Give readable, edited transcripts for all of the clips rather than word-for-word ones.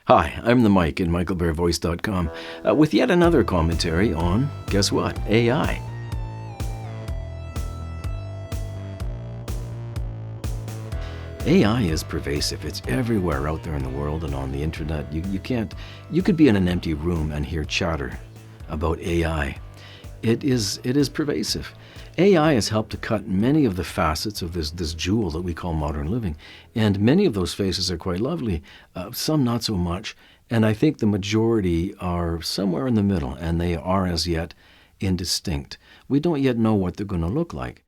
Hi, I'm the Mike at michaelbearvoice.com with yet another commentary on, guess what, AI. AI is pervasive. It's everywhere out there in the world and on the internet. You could be in an empty room and hear chatter about AI. It is pervasive. AI has helped to cut many of the facets of this jewel that we call modern living. And many of those faces are quite lovely, some not so much. And I think the majority are somewhere in the middle, and they are as yet indistinct. We don't yet know what they're going to look like.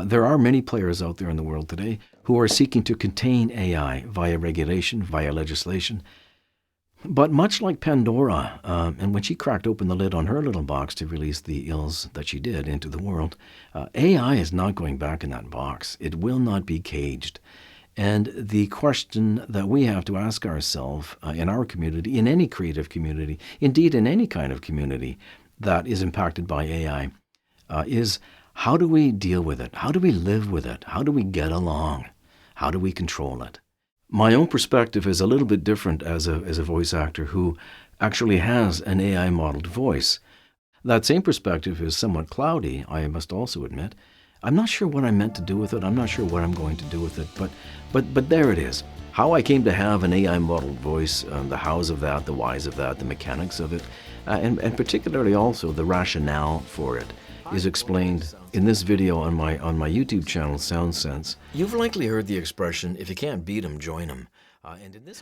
There are many players out there in the world today who are seeking to contain AI via regulation, via legislation. But much like Pandora, and when she cracked open the lid on her little box to release the ills that she did into the world, AI is not going back in that box. It will not be caged. And the question that we have to ask ourselves in our community, in any creative community, indeed in any kind of community that is impacted by AI, is how do we deal with it? How do we live with it? How do we get along? How do we control it? My own perspective is a little bit different as a voice actor who actually has an AI-modeled voice. That same perspective is somewhat cloudy, I must also admit. I'm not sure what I'm meant to do with it. I'm not sure what I'm going to do with it, but there it is. How I came to have an AI-modeled voice, the hows of that, the whys of that, the mechanics of it, and particularly also the rationale for it is explained in this video on my YouTube channel, Sound Sense. You've likely heard the expression, if you can't beat 'em, join 'em.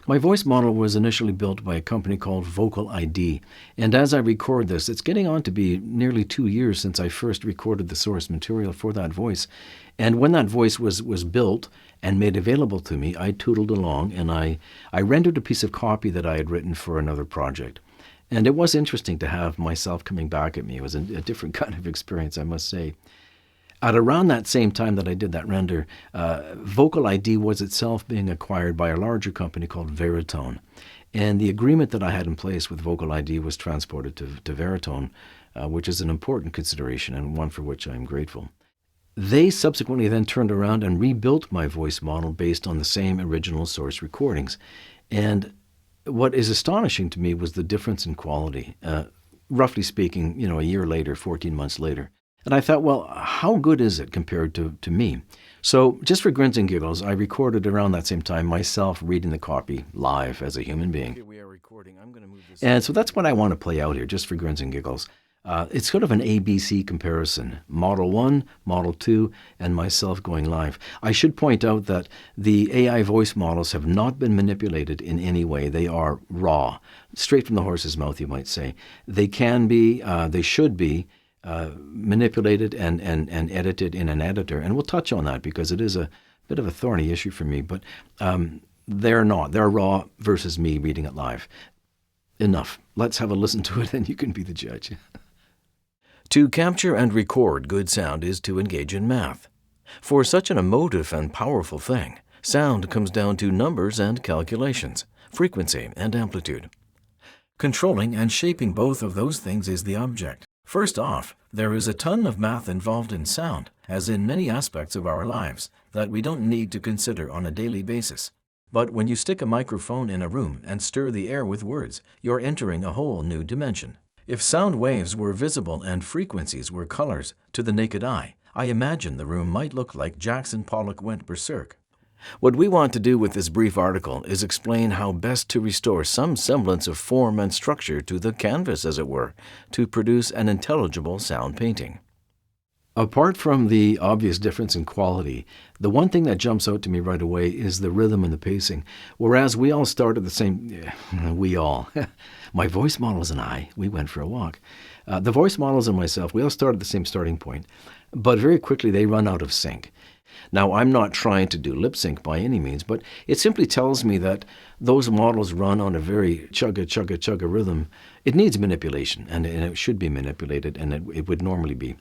My voice model was initially built by a company called Vocal ID, and as I record this, it's getting on to be nearly 2 years since I first recorded the source material for that voice. And when that voice was built and made available to me, I tootled along and I rendered a piece of copy that I had written for another project. And it was interesting to have myself coming back at me. It was a different kind of experience, I must say. At around that same time that I did that render, Vocal ID was itself being acquired by a larger company called Veritone. And the agreement that I had in place with Vocal ID was transported to Veritone, which is an important consideration and one for which I am grateful. They subsequently then turned around and rebuilt my voice model based on the same original source recordings. And what is astonishing to me was the difference in quality, roughly speaking, a year later, 14 months later. And I thought, well, how good is it compared to me? So just for grins and giggles, I recorded around that same time myself reading the copy live as a human being. Here we are recording. I'm going to move this. And so that's what I want to play out here, just for grins and giggles. It's sort of an ABC comparison, Model 1, Model 2, and myself going live. I should point out that the AI voice models have not been manipulated in any way. They are raw, straight from the horse's mouth, you might say. They can be, they should be manipulated and edited in an editor. And we'll touch on that because it is a bit of a thorny issue for me, but they're not. They're raw versus me reading it live. Enough. Let's have a listen to it and you can be the judge. To capture and record good sound is to engage in math. For such an emotive and powerful thing, sound comes down to numbers and calculations, frequency and amplitude. Controlling and shaping both of those things is the object. First off, there is a ton of math involved in sound, as in many aspects of our lives, that we don't need to consider on a daily basis. But when you stick a microphone in a room and stir the air with words, you're entering a whole new dimension. If sound waves were visible and frequencies were colors to the naked eye, I imagine the room might look like Jackson Pollock went berserk. What we want to do with this brief article is explain how best to restore some semblance of form and structure to the canvas, as it were, to produce an intelligible sound painting. Apart from the obvious difference in quality, the one thing that jumps out to me right away is the rhythm and the pacing. Whereas we all started the same, my voice models and I, we went for a walk. The voice models and myself, we all started the same starting point, but very quickly they run out of sync. Now, I'm not trying to do lip sync by any means, but it simply tells me that those models run on a very chugga rhythm. It needs manipulation, and it should be manipulated, and it would normally be.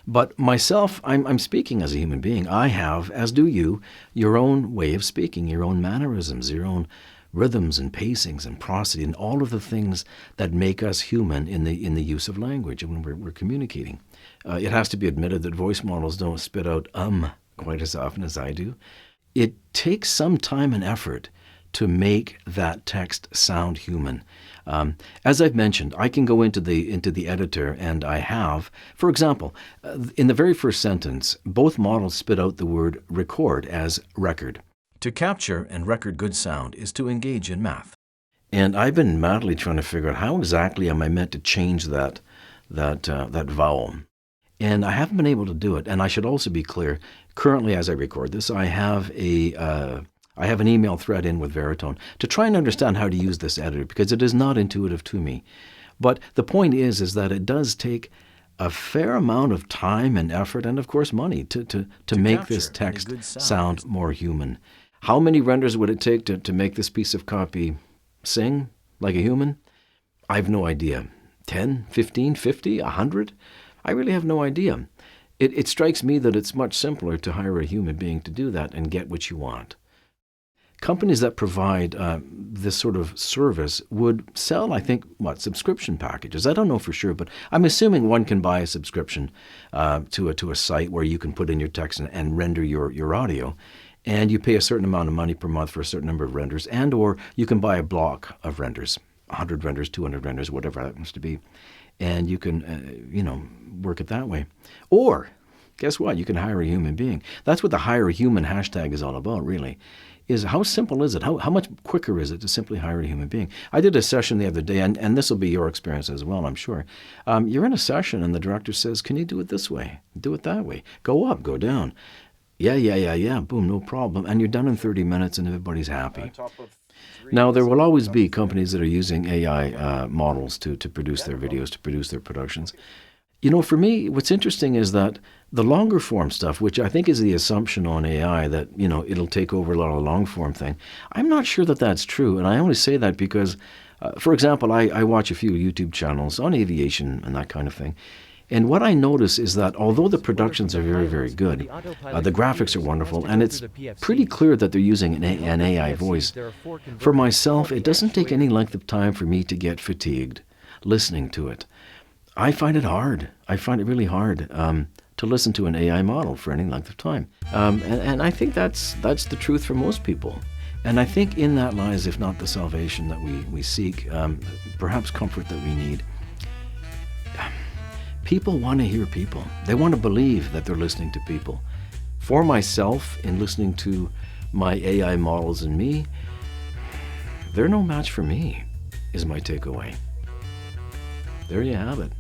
But myself, I'm speaking as a human being. I have, as do you, your own way of speaking, your own mannerisms, your own rhythms and pacings and prosody and all of the things that make us human in the use of language and when we're communicating. It has to be admitted that voice models don't spit out quite as often as I do. It takes some time and effort to make that text sound human. As I've mentioned, I can go into the editor, and I have. For example, in the very first sentence, both models spit out the word record as record. To capture and record good sound is to engage in math. And I've been madly trying to figure out how exactly am I meant to change that vowel. And I haven't been able to do it. And I should also be clear, currently as I record this, I have an email thread in with Veritone to try and understand how to use this editor, because it is not intuitive to me. But the point is that it does take a fair amount of time and effort and, of course, money to make this text sound more human. How many renders would it take to make this piece of copy sing like a human? I have no idea. 10, 15, 50, 100? I really have no idea. It strikes me that it's much simpler to hire a human being to do that and get what you want. Companies that provide this sort of service would sell, I think, subscription packages. I don't know for sure, but I'm assuming one can buy a subscription to a site where you can put in your text and render your audio. And you pay a certain amount of money per month for a certain number of renders, and or you can buy a block of renders, 100 renders, 200 renders, whatever that happens to be. And you can, work it that way. Or, guess what? You can hire a human being. That's what the hire a human hashtag is all about, really. Is how simple is it? How much quicker is it to simply hire a human being? I did a session the other day, and this will be your experience as well, I'm sure. You're in a session, and the director says, can you do it this way? Do it that way. Go up, go down. Yeah. Boom, no problem. And you're done in 30 minutes, and everybody's happy. Now, there will always be companies that are using AI models to produce their videos, to produce their productions. For me, what's interesting is that the longer form stuff, which I think is the assumption on AI that, it'll take over a lot of the long form thing, I'm not sure that that's true. And I only say that because, for example, I watch a few YouTube channels on aviation and that kind of thing. And what I notice is that although the productions are very, very good, the graphics are wonderful, and it's pretty clear that they're using an AI voice. For myself, it doesn't take any length of time for me to get fatigued listening to it. I find it hard. I find it really hard to listen to an AI model for any length of time. And I think that's the truth for most people. And I think in that lies, if not the salvation that we seek, perhaps comfort that we need. People want to hear people. They want to believe that they're listening to people. For myself, in listening to my AI models and me, they're no match for me, is my takeaway. There you have it.